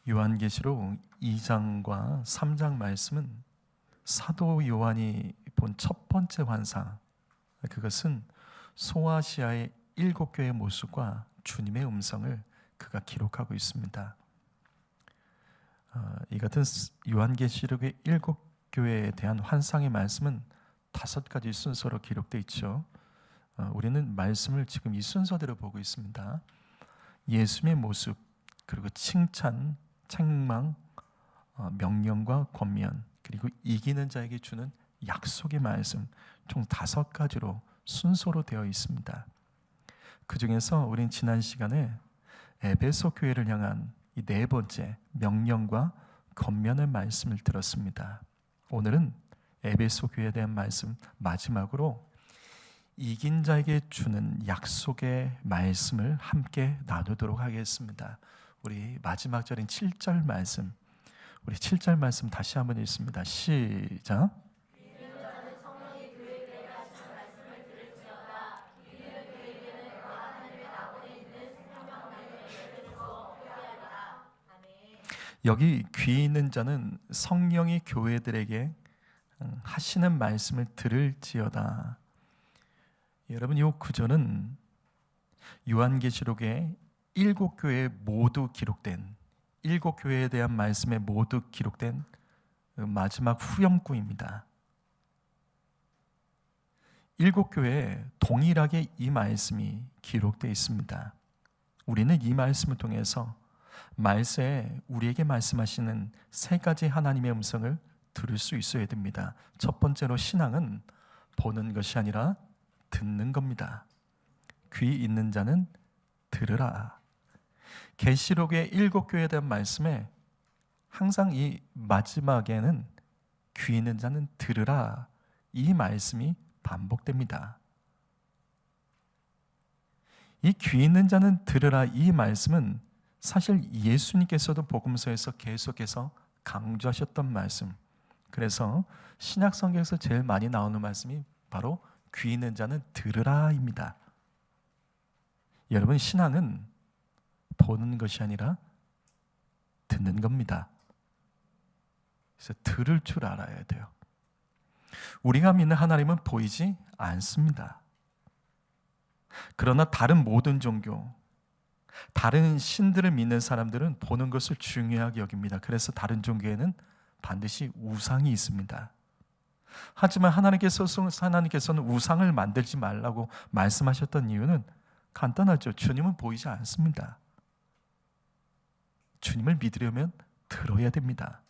요한계시록 2장과 3장 말씀은 사도 요한이 본 첫 번째 환상, 그것은 소아시아의 7교회의 모습과 주님의 음성을 그가 기록하고 있습니다. 이 같은 요한계시록의 7교회에 대한 환상의 말씀은 5가지 순서로 기록되어 있죠. 우리는 말씀을 지금 이 순서대로 보고 있습니다. 예수님의 모습, 그리고 칭찬, 책망, 명령과 권면, 그리고 이기는 자에게 주는 약속의 말씀, 총 5가지로 순서로 되어 있습니다. 그 중에서 우린 지난 시간에 에베소 교회를 향한 이 4번째 명령과 권면의 말씀을 들었습니다. 오늘은 에베소 교회에 대한 말씀 마지막으로 이긴 자에게 주는 약속의 말씀을 함께 나누도록 하겠습니다. 우리 마지막 절인 7절 말씀, 우리 7절 말씀 다시 한번 읽습니다. 시작. 여기 귀 있는 자는 성령이 교회들에게 하시는 말씀을 들을지어다. 여러분, 이 구절은 요한계시록의 7교회에 모두 기록된 7교회에 대한 말씀에 모두 기록된 마지막 후렴구입니다. 7교회에 동일하게 이 말씀이 기록되어 있습니다. 우리는 이 말씀을 통해서 말세에 우리에게 말씀하시는 3가지 하나님의 음성을 들을 수 있어야 됩니다. 첫 번째로 신앙은 보는 것이 아니라 듣는 겁니다. 귀 있는 자는 들으라. 계시록의 7교회에 대한 말씀에 항상 이 마지막에는 귀 있는 자는 들으라, 이 말씀이 반복됩니다. 이 귀 있는 자는 들으라, 이 말씀은 사실 예수님께서도 복음서에서 계속해서 강조하셨던 말씀. 그래서 신약 성경에서 제일 많이 나오는 말씀이 바로 귀 있는 자는 들으라입니다. 여러분, 신앙은 보는 것이 아니라 듣는 겁니다. 그래서 들을 줄 알아야 돼요. 우리가 믿는 하나님은 보이지 않습니다. 그러나 다른 모든 종교, 다른 신들을 믿는 사람들은 보는 것을 중요하게 여깁니다. 그래서 다른 종교에는 반드시 우상이 있습니다. 하지만 하나님께서는 우상을 만들지 말라고 말씀하셨던 이유는 간단하죠. 주님은 보이지 않습니다. 주님을 믿으려면 들어야 됩니다.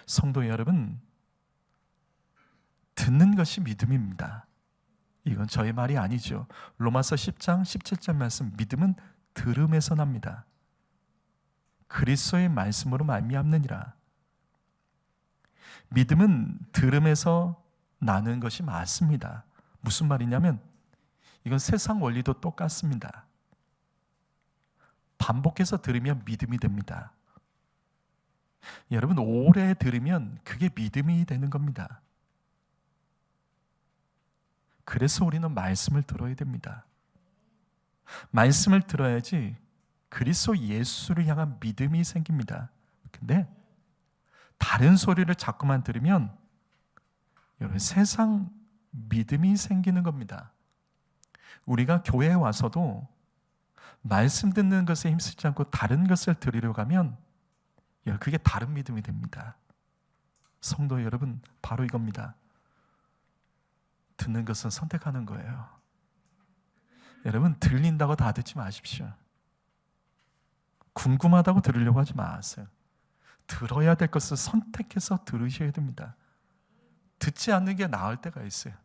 성도 여러분, 듣는 것이 믿음입니다. 이건 저의 말이 아니죠. 로마서 10장 17절 말씀, 믿음은 들음에서 납니다. 그리스도의 말씀으로 말미암느니라. 믿음은 들음에서 나는 것이 맞습니다. 무슨 말이냐면 이건 세상 원리도 똑같습니다. 반복해서 들으면 믿음이 됩니다. 여러분, 오래 들으면 그게 믿음이 되는 겁니다. 그래서 우리는 말씀을 들어야 됩니다. 말씀을 들어야지 그리스도 예수를 향한 믿음이 생깁니다. 근데 다른 소리를 자꾸만 들으면 여러분, 세상 믿음이 생기는 겁니다. 우리가 교회에 와서도 말씀 듣는 것에 힘쓰지 않고 다른 것을 들으려고 하면 그게 다른 믿음이 됩니다. 성도 여러분, 바로 이겁니다. 듣는 것은 선택하는 거예요. 여러분, 들린다고 다 듣지 마십시오. 궁금하다고 들으려고 하지 마세요. 들어야 될 것을 선택해서 들으셔야 됩니다. 듣지 않는 게 나을 때가 있어요.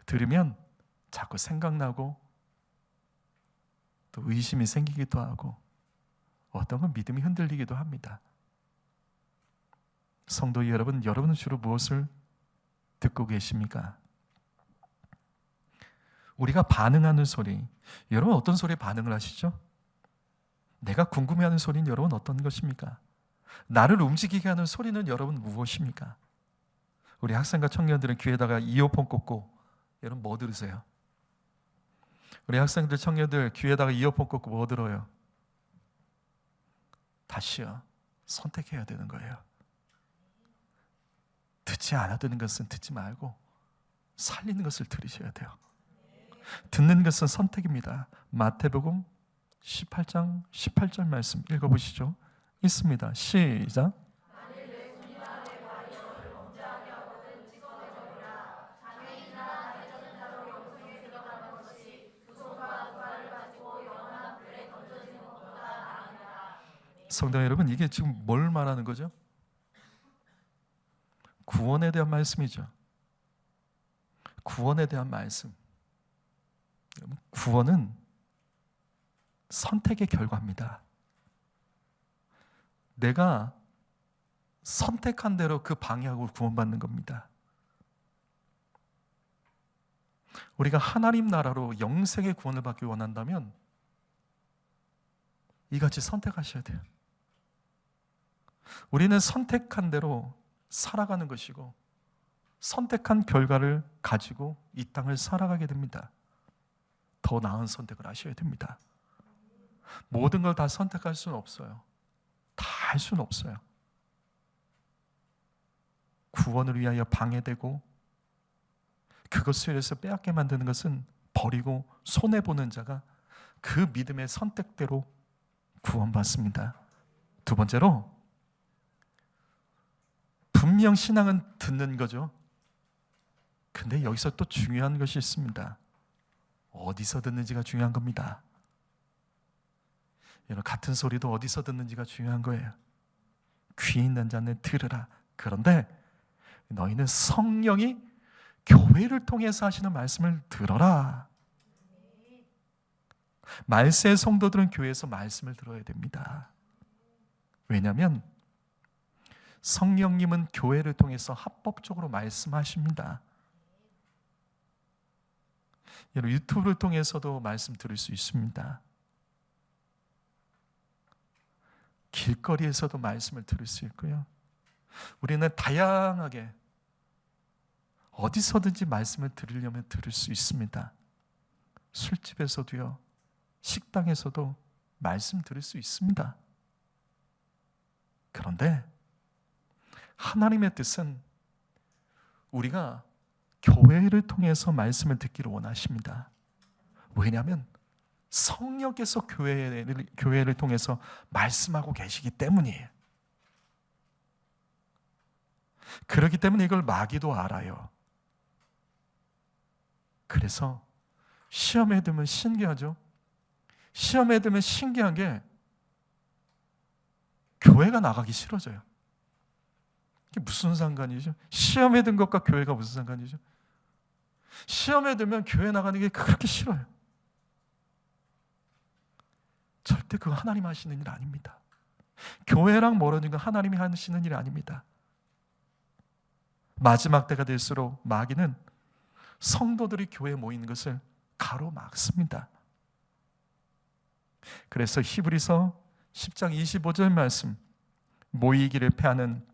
들으면 자꾸 생각나고 또 의심이 생기기도 하고 어떤 건 믿음이 흔들리기도 합니다. 성도 여러분, 여러분은 주로 무엇을 듣고 계십니까? 우리가 반응하는 소리, 여러분 어떤 소리에 반응을 하시죠? 내가 궁금해하는 소리는 여러분 어떤 것입니까? 나를 움직이게 하는 소리는 여러분 무엇입니까? 우리 학생과 청년들은 귀에다가 이어폰 꽂고 여러분 뭐 들으세요? 우리 학생들, 청년들 귀에다가 이어폰 꽂고 뭐 들어요? 다시요, 선택해야 되는 거예요. 듣지 않아 듣는 것은 듣지 말고 살리는 것을 들으셔야 돼요. 듣는 것은 선택입니다. 마태복음 18장 18절 말씀 읽어보시죠. 있습니다. 시작. 성도 여러분, 이게 지금 뭘 말하는 거죠? 구원에 대한 말씀이죠. 구원에 대한 말씀. 구원은 선택의 결과입니다. 내가 선택한 대로 그 방향으로 구원받는 겁니다. 우리가 하나님 나라로 영생의 구원을 받기 원한다면 이같이 선택하셔야 돼요. 우리는 선택한 대로 살아가는 것이고 선택한 결과를 가지고 이 땅을 살아가게 됩니다. 더 나은 선택을 하셔야 됩니다. 모든 걸 다 선택할 수는 없어요. 다 할 수는 없어요. 구원을 위하여 방해되고 그것을 위해서 빼앗게 만드는 것은 버리고 손해보는 자가 그 믿음의 선택대로 구원받습니다. 두 번째로, 분명 신앙은 듣는 거죠. 근데 여기서 또 중요한 것이 있습니다. 어디서 듣는지가 중요한 겁니다. 여러분, 같은 소리도 어디서 듣는지가 중요한 거예요. 귀 있는 자는 들으라. 그런데 너희는 성령이 교회를 통해서 하시는 말씀을 들어라. 말세의 성도들은 교회에서 말씀을 들어야 됩니다. 왜냐하면 성령님은 교회를 통해서 합법적으로 말씀하십니다. 여러분, 유튜브를 통해서도 말씀 들을 수 있습니다. 길거리에서도 말씀을 들을 수 있고요. 우리는 다양하게 어디서든지 말씀을 들으려면 들을 수 있습니다. 술집에서도요, 식당에서도 말씀 들을 수 있습니다. 그런데 하나님의 뜻은 우리가 교회를 통해서 말씀을 듣기를 원하십니다. 왜냐하면 성령께서 교회를 통해서 말씀하고 계시기 때문이에요. 그렇기 때문에 이걸 마귀도 알아요. 그래서 시험에 들면 신기하죠? 시험에 들면 신기한 게 교회가 나가기 싫어져요. 이게 무슨 상관이죠? 시험에 든 것과 교회가 무슨 상관이죠? 시험에 들면 교회 나가는 게 그렇게 싫어요. 절대 그거 하나님 하시는 일 아닙니다. 교회랑 멀어진 건 하나님이 하시는 일이 아닙니다. 마지막 때가 될수록 마귀는 성도들이 교회에 모이는 것을 가로막습니다. 그래서 히브리서 10장 25절 말씀, 모이기를 패하는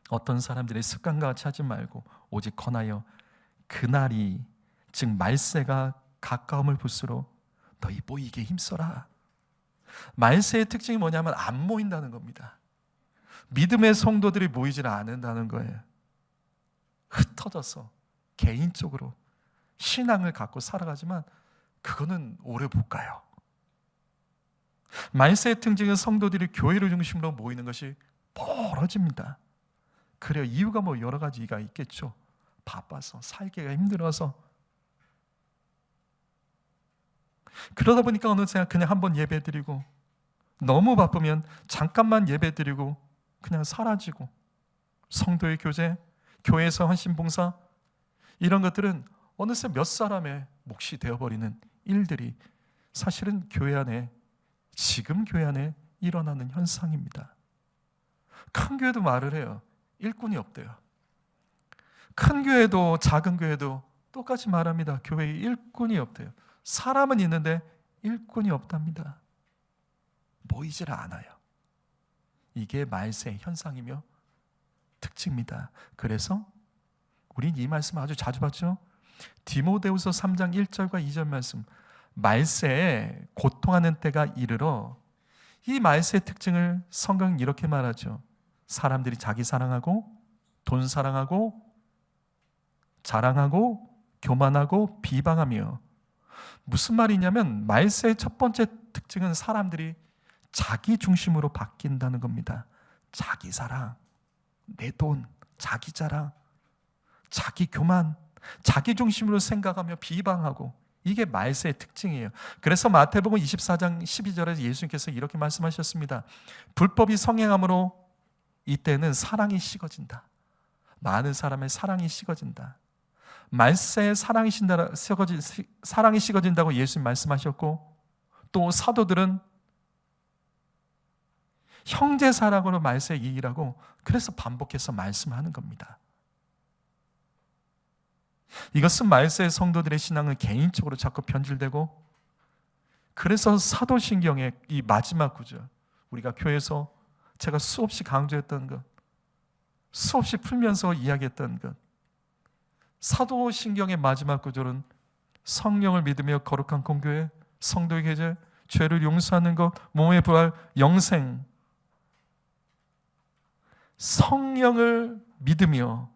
어떤 사람들의 습관과 같이 하지 말고 오직 권하여 그날이, 즉 말세가 가까움을 볼수록 너희 모이기에 힘써라. 말세의 특징이 뭐냐면 안 모인다는 겁니다. 믿음의 성도들이 모이질 않는다는 거예요. 흩어져서 개인적으로 신앙을 갖고 살아가지만 그거는 오래 못 가요. 말세의 특징은 성도들이 교회를 중심으로 모이는 것이 벌어집니다. 그래요. 이유가 뭐 여러 가지가 있겠죠. 바빠서, 살기가 힘들어서. 그러다 보니까 어느새 그냥 한번 예배드리고, 너무 바쁘면 잠깐만 예배드리고 그냥 사라지고, 성도의 교제, 교회에서 헌신봉사, 이런 것들은 어느새 몇 사람의 몫이 되어버리는 일들이 사실은 교회 안에, 지금 교회 안에 일어나는 현상입니다. 큰 교회도 말을 해요. 일꾼이 없대요. 큰 교회도 작은 교회도 똑같이 말합니다. 교회에 일꾼이 없대요. 사람은 있는데 일꾼이 없답니다. 모이질 않아요. 이게 말세의 현상이며 특징입니다. 그래서 우린 이 말씀 아주 자주 봤죠. 디모데후서 3장 1절과 2절 말씀, 말세에 고통하는 때가 이르러 이 말세의 특징을 성경은 이렇게 말하죠. 사람들이 자기 사랑하고 돈 사랑하고 자랑하고 교만하고 비방하며. 무슨 말이냐면 말세의 첫 번째 특징은 사람들이 자기 중심으로 바뀐다는 겁니다. 자기 사랑, 내 돈, 자기 자랑, 자기 교만, 자기 중심으로 생각하며 비방하고, 이게 말세의 특징이에요. 그래서 마태복음 24장 12절에서 예수님께서 이렇게 말씀하셨습니다. 불법이 성행함으로 이때는 사랑이 식어진다. 많은 사람의 사랑이 식어진다. 말세에 사랑이 식어진다고 예수님 말씀하셨고, 또 사도들은 형제 사랑으로 말세에 이기라고 그래서 반복해서 말씀하는 겁니다. 이것은 말세의 성도들의 신앙은 개인적으로 자꾸 변질되고, 그래서 사도신경의 이 마지막 구절, 우리가 교회에서 제가 수없이 강조했던 것, 수없이 풀면서 이야기했던 것, 사도신경의 마지막 구절은 성령을 믿으며 거룩한 공교회, 성도의 계제, 죄를 용서하는 것, 몸의 부활, 영생. 성령을 믿으며,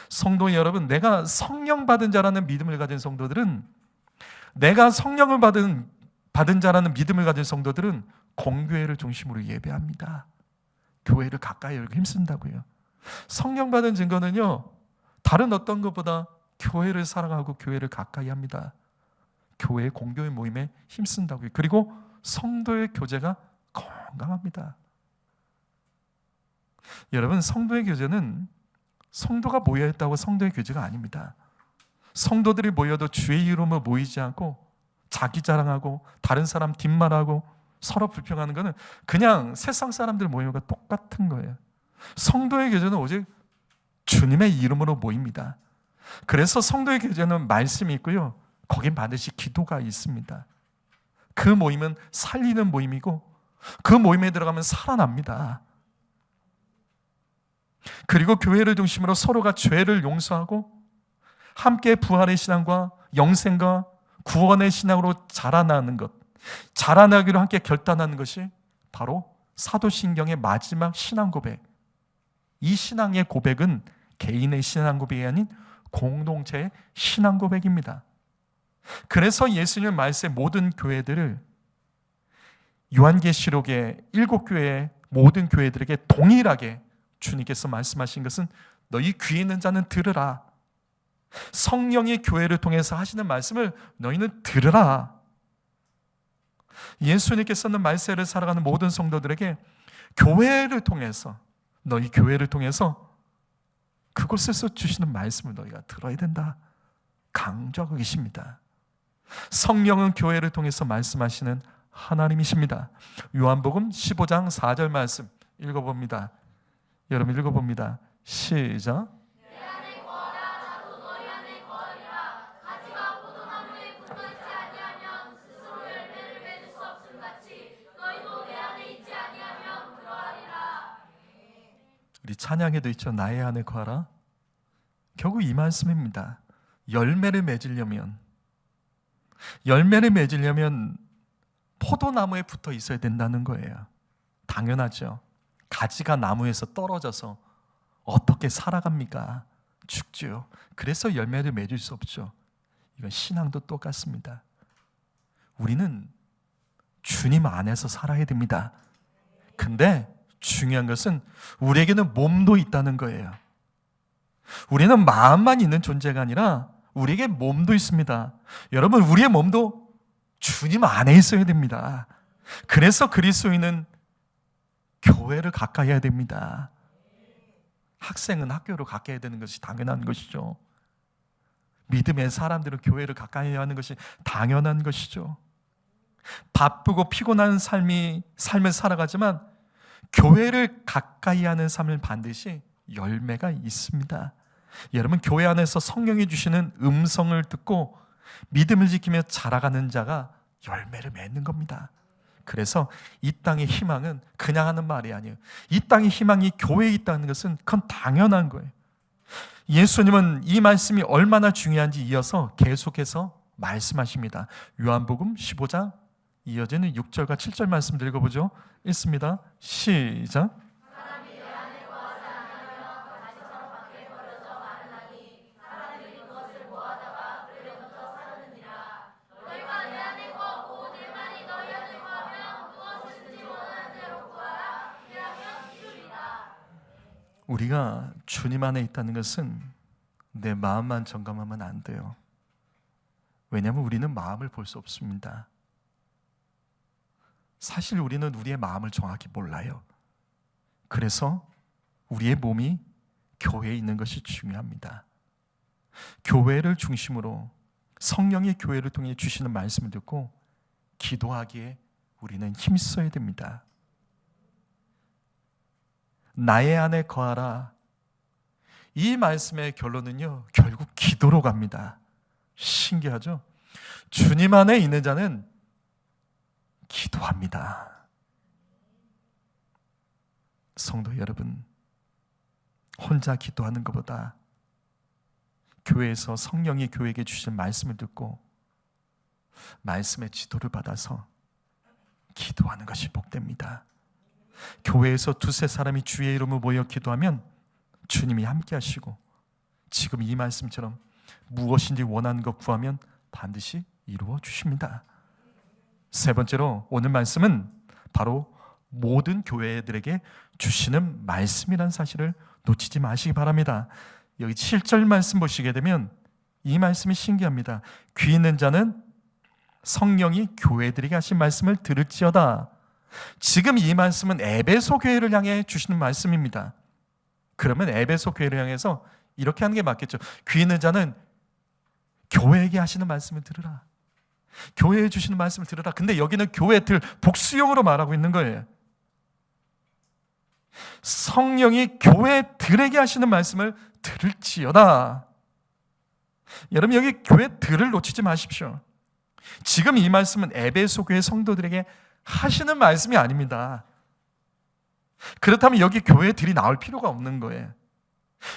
성도 여러분, 내가 성령 받은 자라는 믿음을 가진 성도들은, 내가 성령을 받은 자라는 믿음을 가진 성도들은 공교회를 중심으로 예배합니다. 교회를 가까이 열고 힘쓴다고요. 성령 받은 증거는요, 다른 어떤 것보다 교회를 사랑하고 교회를 가까이 합니다. 교회 공교회 모임에 힘쓴다고요. 그리고 성도의 교제가 건강합니다. 여러분, 성도의 교제는 성도가 모여있다고 성도의 교제가 아닙니다. 성도들이 모여도 주의 이름으로 모이지 않고 자기 자랑하고 다른 사람 뒷말하고 서로 불평하는 것은 그냥 세상 사람들 모이는 것과 똑같은 거예요. 성도의 교제는 오직 주님의 이름으로 모입니다. 그래서 성도의 교제는 말씀이 있고요, 거긴 반드시 기도가 있습니다. 그 모임은 살리는 모임이고, 그 모임에 들어가면 살아납니다. 그리고 교회를 중심으로 서로가 죄를 용서하고 함께 부활의 신앙과 영생과 구원의 신앙으로 자라나는 것, 자라나기로 함께 결단하는 것이 바로 사도신경의 마지막 신앙 고백. 이 신앙의 고백은 개인의 신앙 고백이 아닌 공동체의 신앙 고백입니다. 그래서 예수님은 말세 모든 교회들을, 요한계시록의 7교회의 모든 교회들에게 동일하게 주님께서 말씀하신 것은 너희 귀에 있는 자는 들으라. 성령이 교회를 통해서 하시는 말씀을 너희는 들으라. 예수님께서는 말세를 살아가는 모든 성도들에게 교회를 통해서, 너희 교회를 통해서 그곳에서 주시는 말씀을 너희가 들어야 된다 강조하고 계십니다. 성령은 교회를 통해서 말씀하시는 하나님이십니다. 요한복음 15장 4절 말씀 읽어봅니다. 여러분 읽어봅니다. 시작. 내 안에 거하라 나도 너희 안에 거하리라. 가지가 포도나무에 붙어있지 아니하면 스스로 열매를 맺을 수 없음 같이 너희도 내 안에 있지 아니하면 그러하리라. 우리 찬양에도 있죠. 나의 안에 거하라. 결국 이 말씀입니다. 열매를 맺으려면 포도나무에 붙어 있어야 된다는 거예요. 당연하죠. 가지가 나무에서 떨어져서 어떻게 살아갑니까? 죽죠. 그래서 열매를 맺을 수 없죠. 이건 신앙도 똑같습니다. 우리는 주님 안에서 살아야 됩니다. 근데 중요한 것은 우리에게는 몸도 있다는 거예요. 우리는 마음만 있는 존재가 아니라 우리에게 몸도 있습니다. 여러분, 우리의 몸도 주님 안에 있어야 됩니다. 그래서 그리스도인은 교회를 가까이 해야 됩니다. 학생은 학교를 가까이 해야 되는 것이 당연한 것이죠. 믿음의 사람들은 교회를 가까이 해야 하는 것이 당연한 것이죠. 바쁘고 피곤한 삶을 살아가지만 교회를 가까이 하는 삶은 반드시 열매가 있습니다. 여러분, 교회 안에서 성령이 주시는 음성을 듣고 믿음을 지키며 자라가는 자가 열매를 맺는 겁니다. 그래서 이 땅의 희망은 그냥 하는 말이 아니에요. 이 땅의 희망이 교회에 있다는 것은 그건 당연한 거예요. 예수님은 이 말씀이 얼마나 중요한지 이어서 계속해서 말씀하십니다. 요한복음 15장 이어지는 6절과 7절 말씀 읽어보죠. 읽습니다. 시작. 우리가 주님 안에 있다는 것은 내 마음만 점검하면 안 돼요. 왜냐하면 우리는 마음을 볼 수 없습니다. 사실 우리는 우리의 마음을 정확히 몰라요. 그래서 우리의 몸이 교회에 있는 것이 중요합니다. 교회를 중심으로 성령의 교회를 통해 주시는 말씀을 듣고 기도하기에 우리는 힘써야 됩니다. 나의 안에 거하라. 이 말씀의 결론은요, 결국 기도로 갑니다. 신기하죠? 주님 안에 있는 자는 기도합니다. 성도 여러분, 혼자 기도하는 것보다 교회에서 성령이 교회에게 주신 말씀을 듣고 말씀의 지도를 받아서 기도하는 것이 복됩니다. 교회에서 두세 사람이 주의 이름으로 모여 기도하면 주님이 함께 하시고 지금 이 말씀처럼 무엇인지 원하는 것 구하면 반드시 이루어 주십니다. 세 번째로 오늘 말씀은 바로 모든 교회들에게 주시는 말씀이라는 사실을 놓치지 마시기 바랍니다. 여기 7절 말씀 보시게 되면 이 말씀이 신기합니다. 귀 있는 자는 성령이 교회들에게 하신 말씀을 들을지어다. 지금 이 말씀은 에베소 교회를 향해 주시는 말씀입니다. 그러면 에베소 교회를 향해서 이렇게 하는 게 맞겠죠. 귀 있는 자는 교회에게 하시는 말씀을 들으라. 교회에 주시는 말씀을 들으라. 근데 여기는 교회들 복수용으로 말하고 있는 거예요. 성령이 교회들에게 하시는 말씀을 들을지어다. 여러분, 여기 교회들을 놓치지 마십시오. 지금 이 말씀은 에베소 교회 성도들에게 하시는 말씀이 아닙니다. 그렇다면 여기 교회들이 나올 필요가 없는 거예요.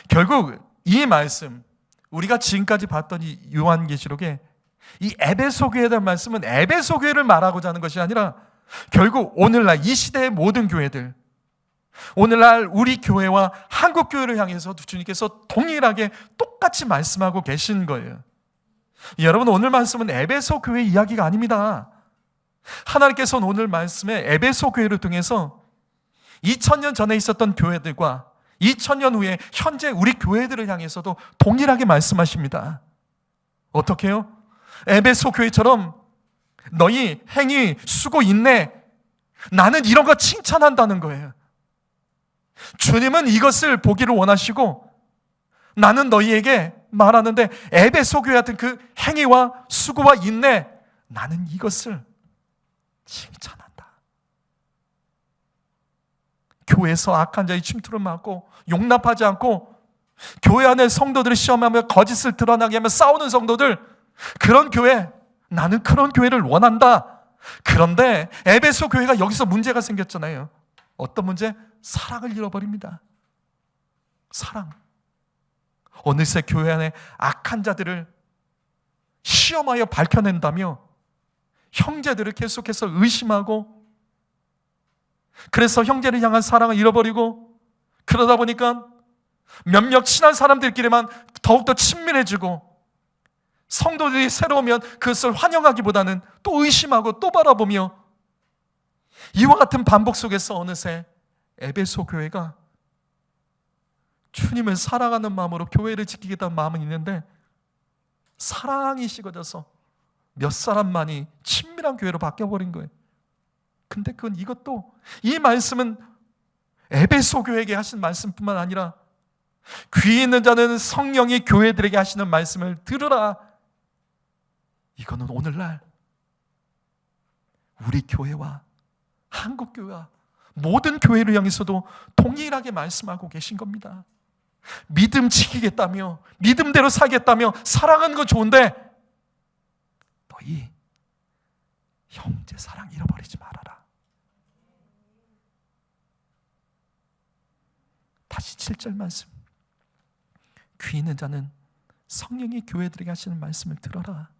결국 이 말씀, 우리가 지금까지 봤던 이 요한계시록에 이 에베소 교회에 대한 말씀은 에베소 교회를 말하고자 하는 것이 아니라 결국 오늘날 이 시대의 모든 교회들, 오늘날 우리 교회와 한국 교회를 향해서 주님께서 동일하게 똑같이 말씀하고 계신 거예요. 여러분, 오늘 말씀은 에베소 교회 이야기가 아닙니다. 하나님께서는 오늘 말씀에 에베소 교회를 통해서 2000년 전에 있었던 교회들과 2000년 후에 현재 우리 교회들을 향해서도 동일하게 말씀하십니다. 어떻게 해요? 에베소 교회처럼 너희 행위, 수고, 인내, 나는 이런 거 칭찬한다는 거예요. 주님은 이것을 보기를 원하시고 나는 너희에게 말하는데 에베소 교회 같은 그 행위와 수고와 인내, 나는 이것을 칭찬한다. 교회에서 악한 자의 침투를 막고 용납하지 않고 교회 안에 성도들을 시험하며 거짓을 드러나게 하며 싸우는 성도들, 그런 교회, 나는 그런 교회를 원한다. 그런데 에베소 교회가 여기서 문제가 생겼잖아요. 어떤 문제? 사랑을 잃어버립니다. 사랑. 어느새 교회 안에 악한 자들을 시험하여 밝혀낸다며 형제들을 계속해서 의심하고, 그래서 형제를 향한 사랑을 잃어버리고, 그러다 보니까 몇몇 친한 사람들끼리만 더욱더 친밀해지고, 성도들이 새로우면 그것을 환영하기보다는 또 의심하고 또 바라보며, 이와 같은 반복 속에서 어느새 에베소 교회가 주님을 사랑하는 마음으로 교회를 지키겠다는 마음은 있는데 사랑이 식어져서 몇 사람만이 친밀한 교회로 바뀌어버린 거예요. 근데 그건 이것도, 이 말씀은 에베소 교회에게 하신 말씀뿐만 아니라 귀 있는 자는 성령이 교회들에게 하시는 말씀을 들으라. 이거는 오늘날 우리 교회와 한국 교회와 모든 교회를 향해서도 동일하게 말씀하고 계신 겁니다. 믿음 지키겠다며, 믿음대로 살겠다며, 사랑하는 건 좋은데 너희 형제 사랑 잃어버리지 말아라. 다시 7절 말씀. 귀 있는 자는 성령이 교회들에게 하시는 말씀을 들어라.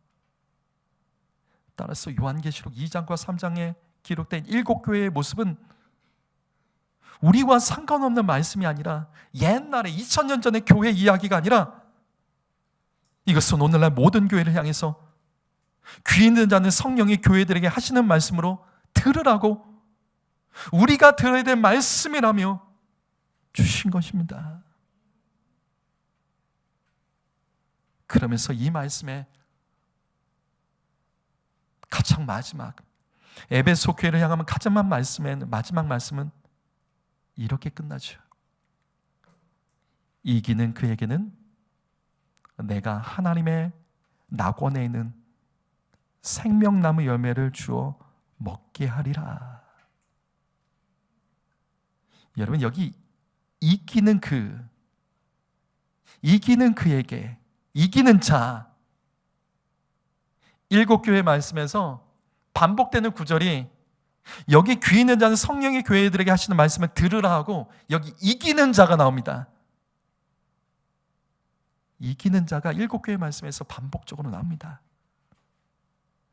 따라서 요한계시록 2장과 3장에 기록된 7교회의 모습은 우리와 상관없는 말씀이 아니라 옛날에 2000년 전의 교회 이야기가 아니라 이것은 오늘날 모든 교회를 향해서 귀 있는 자는 성령이 교회들에게 하시는 말씀으로 들으라고, 우리가 들어야 될 말씀이라며 주신 것입니다. 그러면서 이 말씀의 가장 마지막, 에베소 교회를 향하면 마지막 말씀은 이렇게 끝나죠. 이기는 그에게는 내가 하나님의 낙원에 있는 생명나무 열매를 주어 먹게 하리라. 여러분, 여기 이기는 그에게, 이기는 자, 7교회 말씀에서 반복되는 구절이 여기 귀 있는 자는 성령이 교회들에게 하시는 말씀을 들으라 하고 여기 이기는 자가 나옵니다. 이기는 자가 7교회 말씀에서 반복적으로 나옵니다.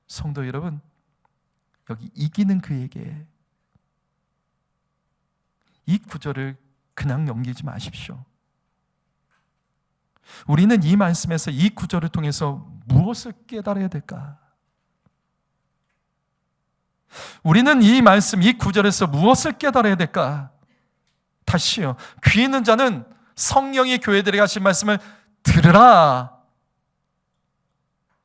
성도 여러분, 여기 이기는 그에게, 이 구절을 그냥 넘기지 마십시오. 우리는 이 말씀에서 이 구절을 통해서 무엇을 깨달아야 될까? 우리는 이 말씀, 이 구절에서 무엇을 깨달아야 될까? 다시요. 귀 있는 자는 성령이 교회들에게 하신 말씀을 들으라.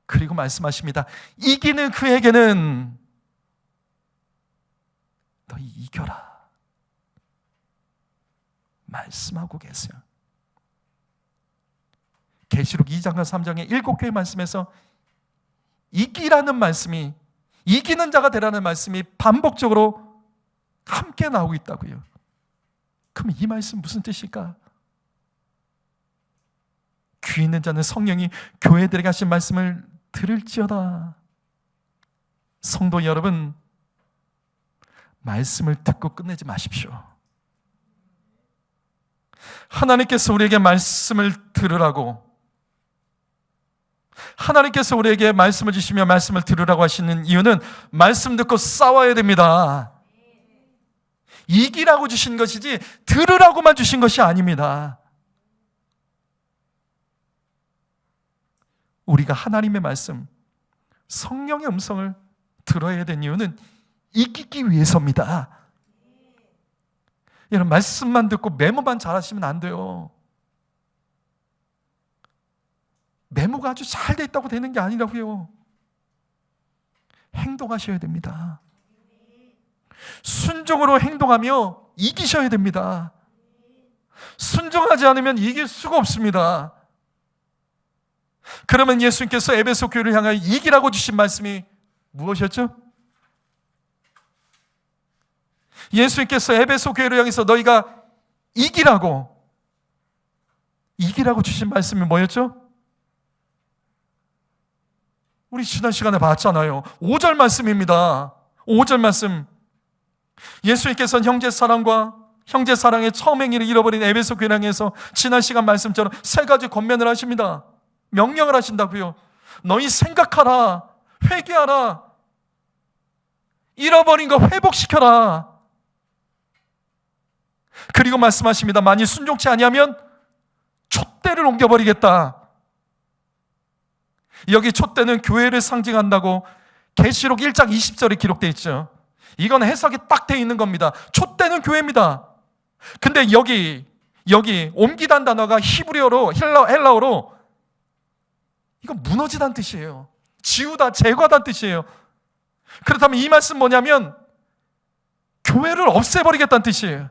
그리고 말씀하십니다. 이기는 그에게는 너희 이겨라. 말씀하고 계세요. 계시록 2장과 3장의 7교회 말씀에서 이기라는 말씀이, 이기는 자가 되라는 말씀이 반복적으로 함께 나오고 있다고요. 그럼 이 말씀 무슨 뜻일까? 귀 있는 자는 성령이 교회들에게 하신 말씀을 들을지어다. 성도 여러분, 말씀을 듣고 끝내지 마십시오. 하나님께서 우리에게 말씀을 들으라고, 하나님께서 우리에게 말씀을 주시며 말씀을 들으라고 하시는 이유는 말씀 듣고 싸워야 됩니다. 이기라고 주신 것이지 들으라고만 주신 것이 아닙니다. 우리가 하나님의 말씀, 성령의 음성을 들어야 되는 이유는 이기기 위해서입니다. 여러분, 말씀만 듣고 메모만 잘하시면 안 돼요. 메모가 아주 잘 돼 있다고 되는 게 아니라고요. 행동하셔야 됩니다. 순종으로 행동하며 이기셔야 됩니다. 순종하지 않으면 이길 수가 없습니다. 그러면 예수님께서 에베소 교회를 향하여 이기라고 주신 말씀이 무엇이었죠? 예수님께서 에베소 교회를 향해서 너희가 이기라고 주신 말씀이 뭐였죠? 우리 지난 시간에 봤잖아요. 5절 말씀입니다. 5절 말씀. 예수님께서는 형제 사랑의 처음 행위를 잃어버린 에베소 교회를 향해서 지난 시간 말씀처럼 3가지 권면을 하십니다. 명령을 하신다고요. 너희 생각하라, 회개하라, 잃어버린 거 회복시켜라. 그리고 말씀하십니다. 만일 순종치 아니하면 촛대를 옮겨버리겠다. 여기 촛대는 교회를 상징한다고 계시록 1장 20절에 기록되어 있죠. 이건 해석이 딱 되어 있는 겁니다. 촛대는 교회입니다. 근데 여기 옮기다는 단어가 히브리어로, 헬라어로 이건 무너지다는 뜻이에요. 지우다, 제거하다는 뜻이에요. 그렇다면 이 말씀 뭐냐면 교회를 없애버리겠다는 뜻이에요.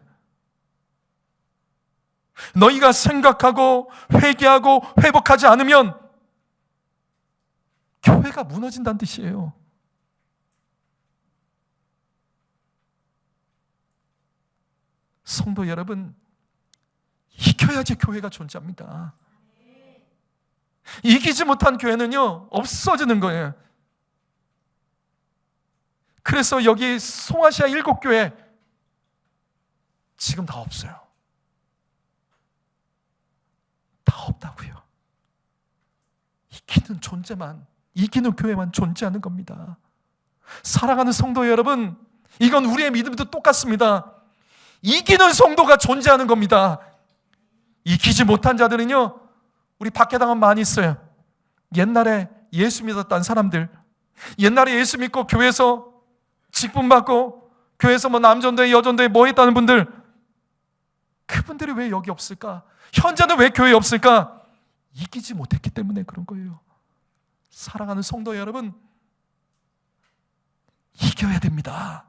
너희가 생각하고 회개하고 회복하지 않으면 교회가 무너진다는 뜻이에요. 성도 여러분, 이겨야지 교회가 존재합니다. 이기지 못한 교회는요, 없어지는 거예요. 그래서 여기 송아시아 7교회 지금 다 없어요. 다 없다고요. 이기는 교회만 존재하는 겁니다. 사랑하는 성도 여러분, 이건 우리의 믿음도 똑같습니다. 이기는 성도가 존재하는 겁니다. 이기지 못한 자들은요, 우리 밖에 당하면 많이 있어요. 옛날에 예수 믿었던 사람들, 옛날에 예수 믿고 교회에서 직분 받고 교회에서 뭐 남전도회 여전도회 뭐 했다는 분들, 그분들이 왜 여기 없을까? 현재는 왜 교회에 없을까? 이기지 못했기 때문에 그런 거예요. 사랑하는 성도 여러분, 이겨야 됩니다.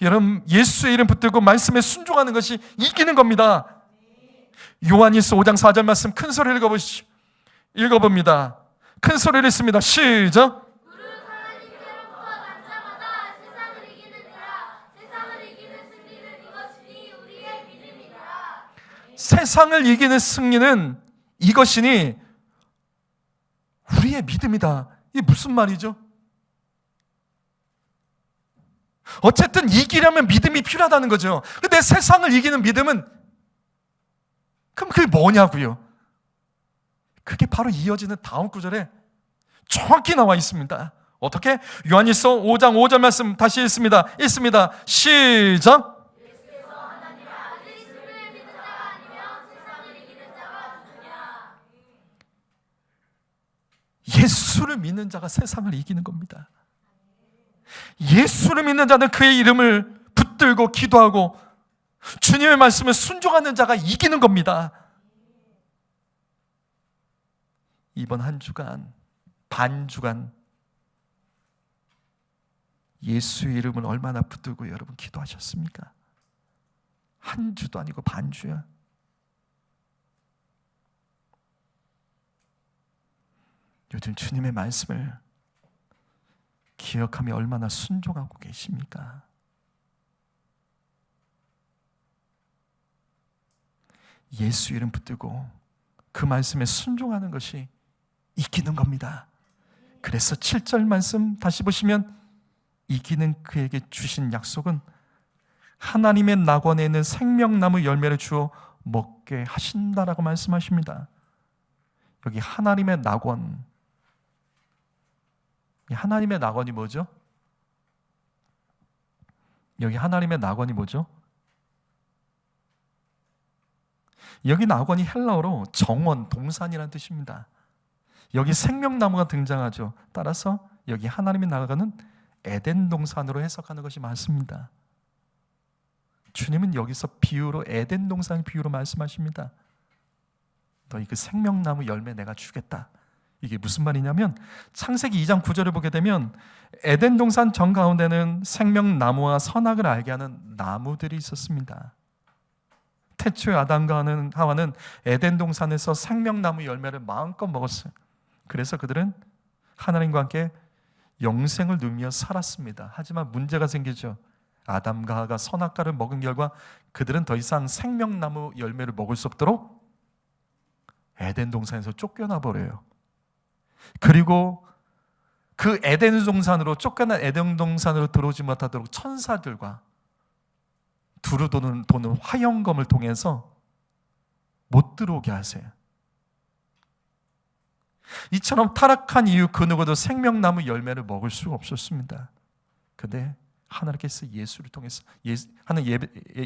여러분, 예수의 이름 붙들고 말씀에 순종하는 것이 이기는 겁니다. 요한일서 5장 4절 말씀 큰 소리를 읽어보시죠. 읽어봅니다. 큰 소리를 읽습니다. 시작. 무릇 하나님께로부터 난 자마다 세상을 이기느니라. 세상을 이기는 승리는 이것이니 우리의 믿음이니라. 세상을 이기는 승리는 이것이니 우리의 믿음이다. 이게 무슨 말이죠? 어쨌든 이기려면 믿음이 필요하다는 거죠. 근데 세상을 이기는 믿음은 그럼 그게 뭐냐고요? 그게 바로 이어지는 다음 구절에 정확히 나와 있습니다. 어떻게? 요한일서 5장 5절 말씀 다시 읽습니다. 시작. 예수께서 하나님의 아들이심을 믿는 자가 아니면 세상을 이기는 자가 누구냐? 예수를 믿는 자가 세상을 이기는 겁니다. 예수를 믿는 자는 그의 이름을 붙들고 기도하고 주님의 말씀을 순종하는 자가 이기는 겁니다. 이번 한 주간, 반주간 예수의 이름을 얼마나 붙들고 여러분 기도하셨습니까? 한 주도 아니고 반주야. 요즘 주님의 말씀을 기억하며 얼마나 순종하고 계십니까? 예수 이름 붙들고 그 말씀에 순종하는 것이 이기는 겁니다. 그래서 7절 말씀 다시 보시면 이기는 그에게 주신 약속은 하나님의 낙원에 있는 생명나무 열매를 주어 먹게 하신다라고 말씀하십니다. 여기 하나님의 낙원, 하나님의 낙원이 뭐죠? 여기 하나님의 낙원이 뭐죠? 여기 낙원이 헬라어로 정원, 동산이라는 뜻입니다. 여기 생명나무가 등장하죠. 따라서 여기 하나님의 낙원은 에덴 동산으로 해석하는 것이 맞습니다. 주님은 여기서 비유로 에덴 동산 비유로 말씀하십니다. 너희 그 생명나무 열매 내가 주겠다. 이게 무슨 말이냐면 창세기 2장 9절을 보게 되면 에덴 동산 정 가운데는 생명나무와 선악을 알게 하는 나무들이 있었습니다. 태초에 아담과 하와는 에덴 동산에서 생명나무 열매를 마음껏 먹었어요. 그래서 그들은 하나님과 함께 영생을 누리며 살았습니다. 하지만 문제가 생기죠. 아담과 하와가 선악과를 먹은 결과 그들은 더 이상 생명나무 열매를 먹을 수 없도록 에덴 동산에서 쫓겨나 버려요. 그리고 그 에덴 동산으로 쫓겨난 에덴 동산으로 들어오지 못하도록 천사들과 두루 도는 화영검을 통해서 못 들어오게 하세요. 이처럼 타락한 이유 그 누구도 생명나무 열매를 먹을 수가 없었습니다. 그런데 하나님께서 예수를 통해서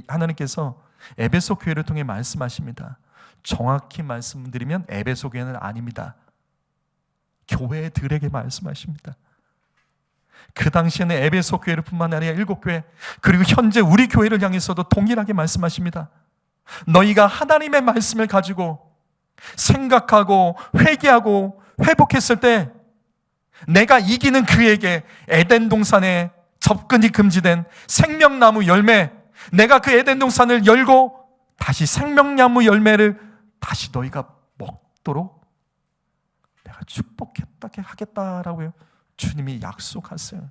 하나님께서 에베소 교회를 통해 말씀하십니다. 정확히 말씀드리면 에베소 교회는 아닙니다. 교회들에게 말씀하십니다. 그 당시에는 에베소 교회를 뿐만 아니라 7교회 그리고 현재 우리 교회를 향해서도 동일하게 말씀하십니다. 너희가 하나님의 말씀을 가지고 생각하고 회개하고 회복했을 때 내가 이기는 그에게 에덴 동산에 접근이 금지된 생명나무 열매, 내가 그 에덴 동산을 열고 다시 생명나무 열매를 다시 너희가 먹도록 내가 축복하겠다라고요. 주님이 약속하세요.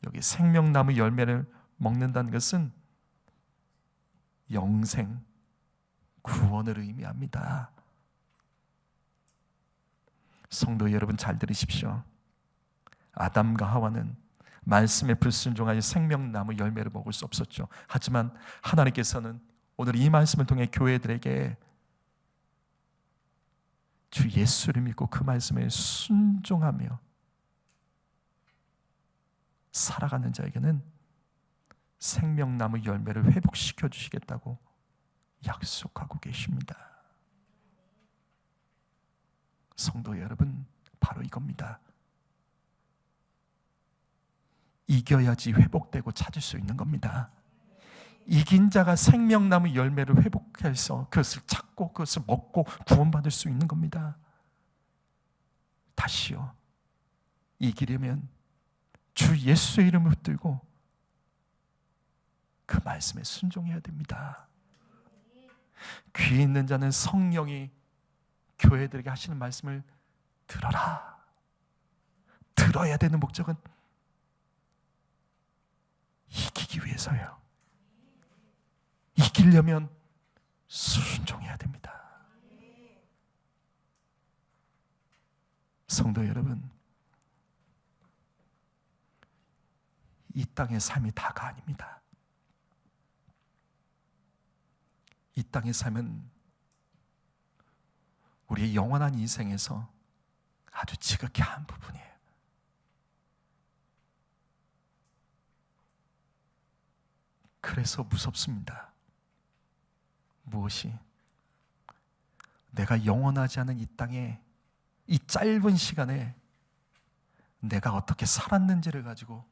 여기 생명나무 열매를 먹는다는 것은 영생, 구원을 의미합니다. 성도 여러분 잘 들으십시오. 아담과 하와는 말씀에 불순종하여 생명나무 열매를 먹을 수 없었죠. 하지만 하나님께서는 오늘 이 말씀을 통해 교회들에게 주 예수를 믿고 그 말씀에 순종하며 살아가는 자에게는 생명나무 열매를 회복시켜 주시겠다고 약속하고 계십니다. 성도 여러분, 바로 이겁니다. 이겨야지 회복되고 찾을 수 있는 겁니다. 이긴 자가 생명나무 열매를 회복해서 그것을 찾고 그것을 먹고 구원받을 수 있는 겁니다. 다시요, 이기려면 주 예수의 이름을 붙들고 그 말씀에 순종해야 됩니다. 귀 있는 자는 성령이 교회들에게 하시는 말씀을 들어라. 들어야 되는 목적은 이기기 위해서요. 이기려면 순종해야 됩니다. 성도 여러분, 이 땅의 삶이 다가 아닙니다. 이 땅의 삶은 우리의 영원한 인생에서 아주 지극히 한 부분이에요. 그래서 무섭습니다. 무엇이? 내가 영원하지 않은 이 땅에 이 짧은 시간에 내가 어떻게 살았는지를 가지고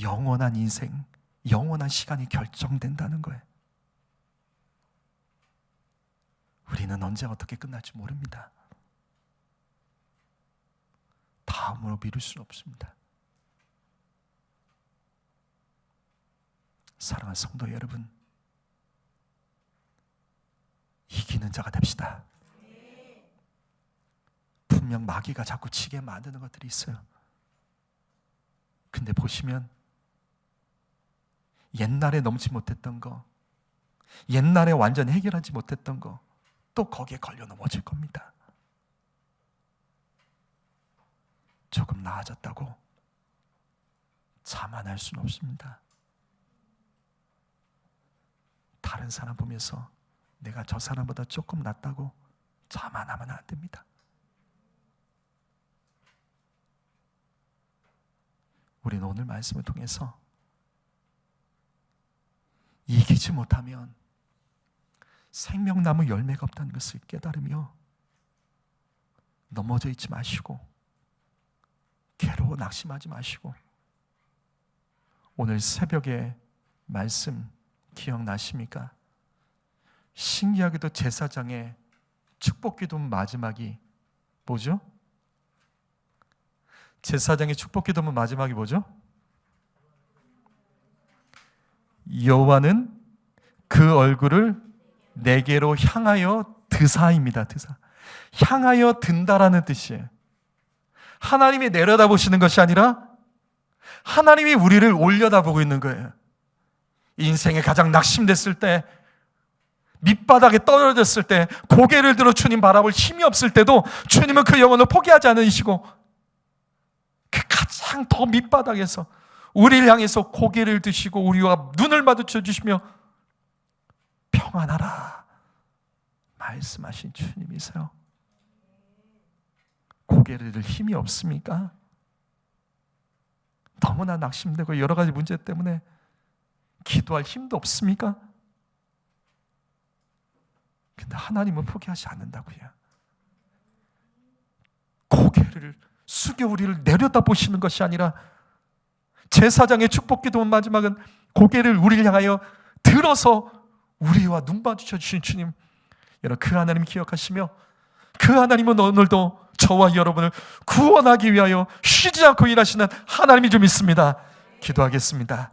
영원한 인생, 영원한 시간이 결정된다는 거예요. 우리는 언제 어떻게 끝날지 모릅니다. 다음으로 미룰 수는 없습니다. 사랑하는 성도 여러분, 이기는 자가 됩시다. 분명 마귀가 자꾸 치게 만드는 것들이 있어요. 근데 보시면 옛날에 넘지 못했던 거, 옛날에 완전히 해결하지 못했던 거, 또 거기에 걸려 넘어질 겁니다. 조금 나아졌다고 자만할 수는 없습니다. 다른 사람 보면서 내가 저 사람보다 조금 낫다고 자만하면 안 됩니다. 우리는 오늘 말씀을 통해서 이기지 못하면 생명나무 열매가 없다는 것을 깨달으며 넘어져 있지 마시고 괴로워 낙심하지 마시고, 오늘 새벽에 말씀 기억나십니까? 신기하게도 제사장의 축복기도 마지막이 뭐죠? 제사장의 축복기도문 마지막이 뭐죠? 여호와는 그 얼굴을 내게로 향하여 드사입니다. 드사. 향하여 든다라는 뜻이에요. 하나님이 내려다보시는 것이 아니라 하나님이 우리를 올려다보고 있는 거예요. 인생에 가장 낙심됐을 때, 밑바닥에 떨어졌을 때, 고개를 들어 주님 바라볼 힘이 없을 때도 주님은 그 영혼을 포기하지 않으시고 그 가장 더 밑바닥에서 우리를 향해서 고개를 드시고 우리와 눈을 마주쳐 주시며 평안하라 말씀하신 주님이세요. 고개를 들 힘이 없습니까? 너무나 낙심되고 여러 가지 문제 때문에 기도할 힘도 없습니까? 근데 하나님은 포기하지 않는다고요. 고개를 숙여 우리를 내려다보시는 것이 아니라 제사장의 축복기도 마지막은 고개를 우리를 향하여 들어서 우리와 눈 마주쳐 주신 주님, 여러분 그 하나님 기억하시며 그 하나님은 오늘도 저와 여러분을 구원하기 위하여 쉬지 않고 일하시는 하나님이 좀 있습니다. 기도하겠습니다.